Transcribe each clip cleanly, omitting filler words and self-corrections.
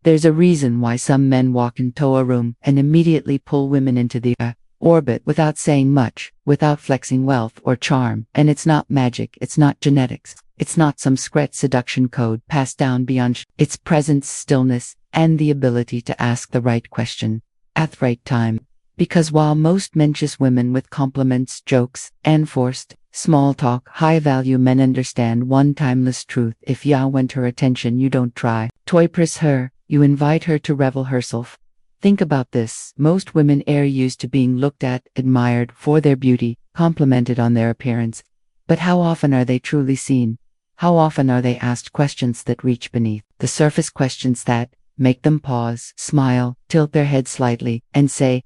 There's a reason why some men walk into a room and immediately pull women into the orbit without saying much, without flexing wealth or charm. And it's not magic, it's not genetics, it's not some secret seduction code passed down beyond. It's presence, stillness, and the ability to ask the right question at the right time. Because while most men chase women with compliments, jokes, and forced small talk, high-value men understand one timeless truth: if you want her attention, you don't try to impress her, you invite her to reveal herself. Think about this. Most women are used to being looked at, admired for their beauty, complimented on their appearance. But how often are they truly seen? How often are they asked questions that reach beneath the surface, questions that make them pause, smile, tilt their head slightly, and say,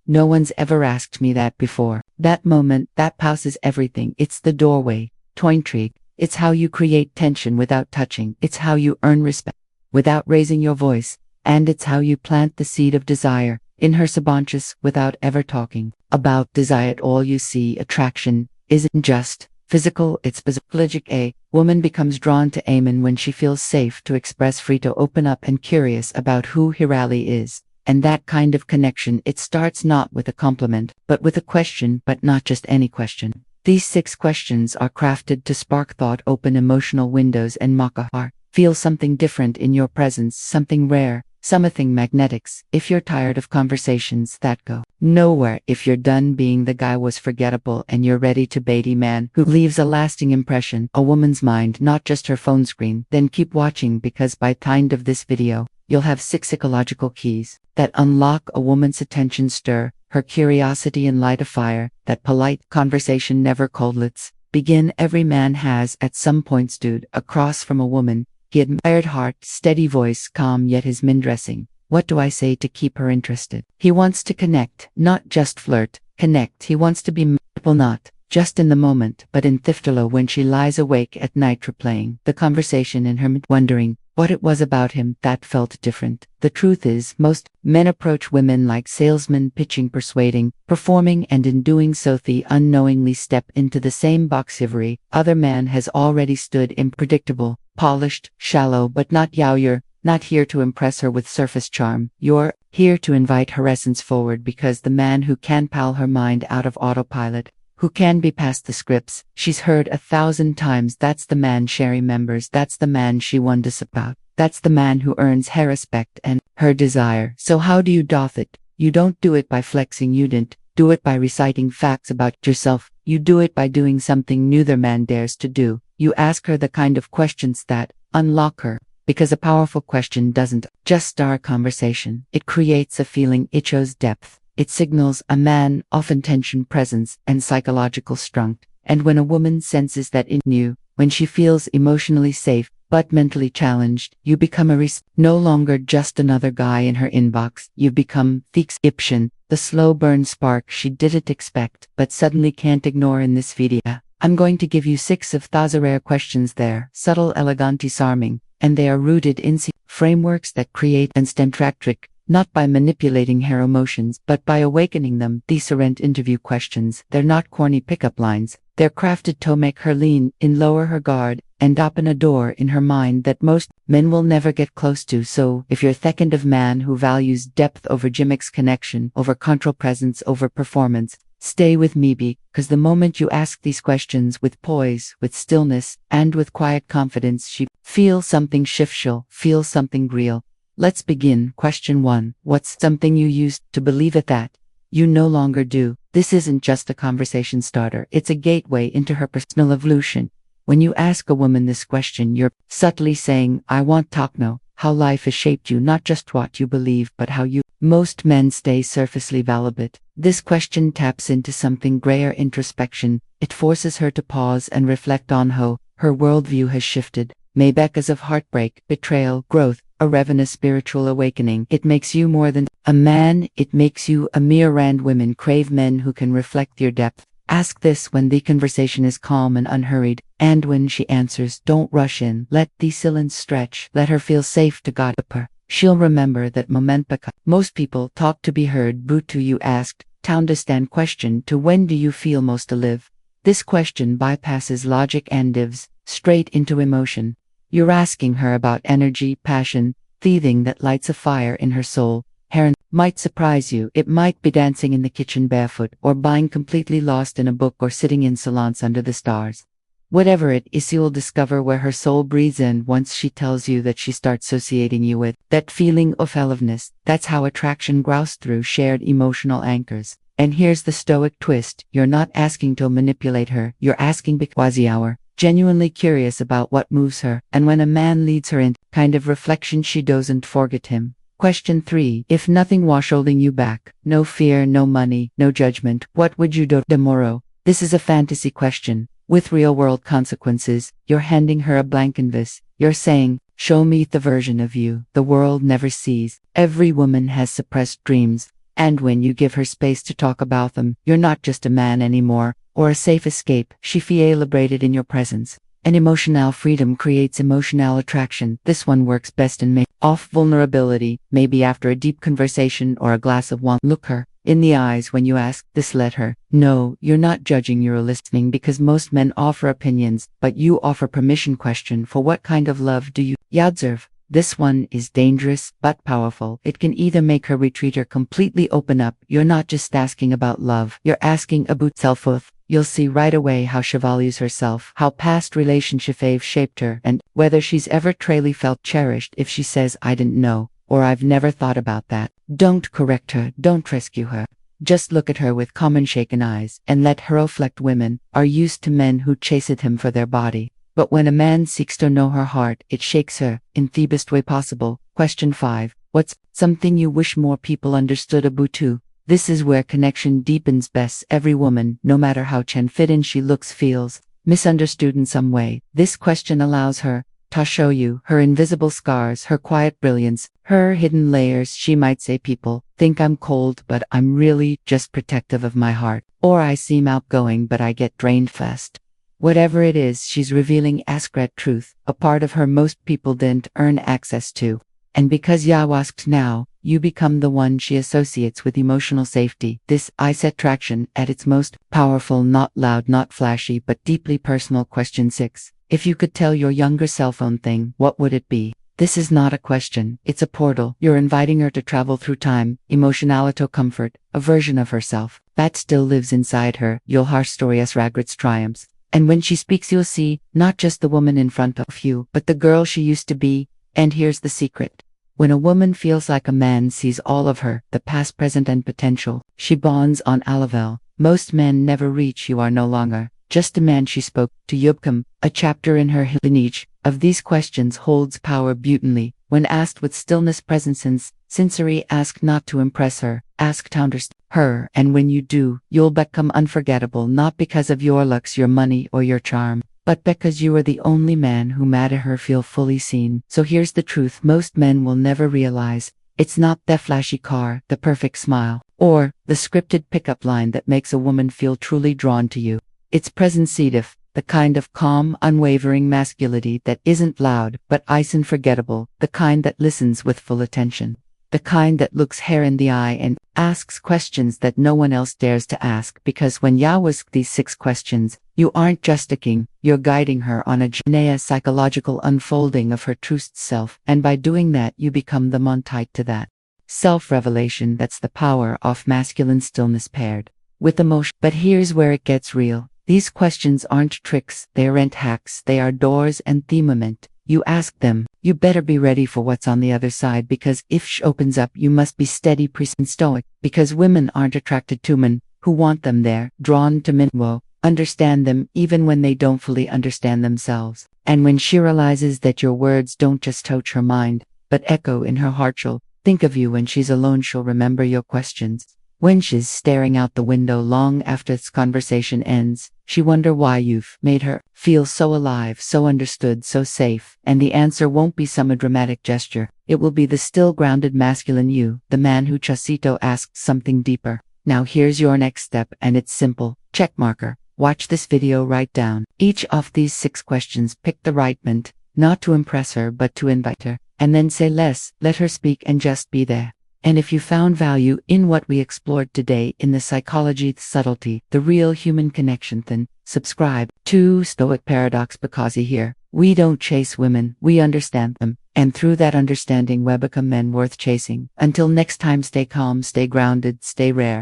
no one's ever asked me that before. That moment, that pause is everything. It's the doorway to intrigue. It's how you create tension without touching. It's how you earn respect without raising your voice. And it's how you plant the seed of desire in her subconscious without ever talking about desire at all. You see, attraction isn't just physical, it's psychological. A woman becomes drawn to a man when she feels safe to express, free to open up, and curious about who he really is. And that kind of connection, it starts not with a compliment, but with a question, but not just any question. These 6 questions are crafted to spark thought, open emotional windows, and mock a heart. Feel something different in your presence, something rare, something magnetic. If you're tired of conversations that go nowhere, if you're done being the guy was forgettable and you're ready to be a man who leaves a lasting impression, a woman's mind, not just her phone screen, then keep watching, because by the end of this video, you'll have 6 psychological keys that unlock a woman's attention, stir her curiosity, and light a fire that polite conversation never coldlets. Begin. Every man has at some point stood across from a woman he admired, heart, steady voice, calm yet his mind dressing. What do I say to keep her interested? He wants to connect, not just flirt. Connect. He wants to be multiple, not just in the moment, but in Thiftalo when she lies awake at night replaying the conversation in her mind, wondering what it was about him that felt different. The truth is, most men approach women like salesmen, pitching, persuading, performing, and in doing so they unknowingly step into the same box every other man has already stood in. Predictable, polished, shallow, but not you. You're not here to impress her with surface charm. You're here to invite her essence forward, because the man who can pull her mind out of autopilot, who can be past the scripts she's heard 1,000 times, that's the man she remembers. That's the man she wonders about. That's the man who earns her respect and her desire. So how do you do it? You don't do it by flexing. You didn't do it by reciting facts about yourself. You do it by doing something neither man dares to do. You ask her the kind of questions that unlock her. Because a powerful question doesn't just start a conversation. It creates a feeling. It shows depth. It signals a man, often tension, presence, and psychological strength. And when a woman senses that in you, when she feels emotionally safe but mentally challenged, you become no longer just another guy in her inbox. You become the exception, the slow burn spark she didn't expect but suddenly can't ignore. In this video, I'm going to give you 6 of those rare questions. They're subtle, elegant, disarming, and they are rooted in frameworks that create instant trick. Not by manipulating her emotions, but by awakening them. These aren't interview questions. They're not corny pickup lines. They're crafted to make her lean in, lower her guard, and open a door in her mind that most men will never get close to. So, if you're the kind of man who values depth over gimmicks, connection over control, presence over performance, stay with me, because the moment you ask these questions with poise, with stillness, and with quiet confidence, she feels something shift. She'll feel something real. Let's begin. Question 1. What's something you used to believe it that you no longer do? This isn't just a conversation starter. It's a gateway into her personal evolution. When you ask a woman this question, you're subtly saying, I want to know how life has shaped you, not just what you believe, but how you. Most men stay surfacely valid. This question taps into something grayer, introspection. It forces her to pause and reflect on how her worldview has shifted. Maybe because of heartbreak, betrayal, growth, a ravenous spiritual awakening. It makes you more than a man, it makes you a mirror, and women crave men who can reflect your depth. Ask this when the conversation is calm and unhurried, and when she answers, don't rush in. Let the silence stretch. Let her feel safe to guide her. She'll remember that moment, because most people talk to be heard, but to you asked, to understand. Question 2. When do you feel most alive? This question bypasses logic and dives straight into emotion. You're asking her about energy, passion, thieving that lights a fire in her soul. Heron might surprise you. It might be dancing in the kitchen barefoot, or buying completely lost in a book, or sitting in salons under the stars. Whatever it is, you'll discover where her soul breathes in once she tells you that she starts associating you with that feeling of aliveness. That's how attraction grows, through shared emotional anchors. And here's the stoic twist: you're not asking to manipulate her, you're asking because you're genuinely curious about what moves her, and when a man leads her in kind of reflection, she doesn't forget him. Question 3. If nothing was holding you back, no fear, no money, no judgment, what would you do tomorrow? This is a fantasy question with real-world consequences. You're handing her a blank canvas. You're saying, show me the version of you the world never sees. Every woman has suppressed dreams, and when you give her space to talk about them, you're not just a man anymore, or a safe escape. She feels liberated in your presence. And emotional freedom creates emotional attraction. This one works best in off vulnerability, maybe after a deep conversation or a glass of wine. Look her in the eyes when you ask this. Let her know you're not judging, you're listening, because most men offer opinions, but you offer permission. Question: for what kind of love do you observe? This one is dangerous but powerful. It can either make her retreat or completely open up. You're not just asking about love, you're asking about self-worth. You'll see right away how she values herself, how past relationships have shaped her, and whether she's ever truly felt cherished. If she says, I didn't know, or I've never thought about that, don't correct her, don't rescue her. Just look at her with calm and shaken eyes, and let her reflect. Women are used to men who chase at him for their body. But when a man seeks to know her heart, it shakes her in the best way possible. Question 5. What's something you wish more people understood about you? This is where connection deepens best. Every woman, no matter how fit in she looks, feels misunderstood in some way. This question allows her to show you her invisible scars, her quiet brilliance, her hidden layers. She might say, people think I'm cold, but I'm really just protective of my heart. Or I seem outgoing, but I get drained fast. Whatever it is, she's revealing a secret truth, a part of her most people didn't earn access to. And because you asked now, you become the one she associates with emotional safety. This is attraction at its most powerful, not loud, not flashy, but deeply personal. Question 6. If you could tell your younger self one thing, what would it be? This is not a question, it's a portal. You're inviting her to travel through time, emotionality, comfort, a version of herself that still lives inside her. You'll hear stories, regrets, triumphs. And when she speaks, you'll see not just the woman in front of you, but the girl she used to be. And here's the secret. When a woman feels like a man sees all of her, the past, present, and potential, she bonds on a level most men never reach. You are no longer just a man she spoke to. You become a chapter in her lineage. Of these questions holds power beautifully. When asked with stillness, presence, and sincerity, ask not to impress her, ask to understand her. And when you do, you'll become unforgettable, not because of your looks, your money, or your charm, but because you are the only man who made her feel fully seen. So here's the truth most men will never realize. It's not the flashy car, the perfect smile, or the scripted pickup line that makes a woman feel truly drawn to you. It's presence, the kind of calm, unwavering masculinity that isn't loud but unforgettable, the kind that listens with full attention, the kind that looks her in the eye and asks questions that no one else dares to ask. Because when you ask these 6 questions, you aren't just a king, you're guiding her on a psychological unfolding of her true self, and by doing that you become the man tied to that self-revelation. That's the power of masculine stillness paired with emotion. But here's where it gets real. These questions aren't tricks, they aren't hacks, they are doors, and the moment you ask them, you better be ready for what's on the other side, because if she opens up, you must be steady, present, stoic, because women aren't attracted to men who want them, they're drawn to men who understand them even when they don't fully understand themselves. And when she realizes that your words don't just touch her mind, but echo in her heart, she'll think of you. When she's alone, she'll remember your questions. When she's staring out the window long after this conversation ends, she wonder why you've made her feel so alive, so understood, so safe. And the answer won't be some dramatic gesture. It will be the still grounded masculine you, the man who Chasito asked something deeper. Now here's your next step, and it's simple. Check marker. Watch this video, write down each of these 6 questions, pick the right moment, not to impress her but to invite her, and then say less, let her speak, and just be there. And if you found value in what we explored today in the psychology, the subtlety, the real human connection, then subscribe to Stoic Paradox, because here we don't chase women, we understand them. And through that understanding we become men worth chasing. Until next time, stay calm, stay grounded, stay rare.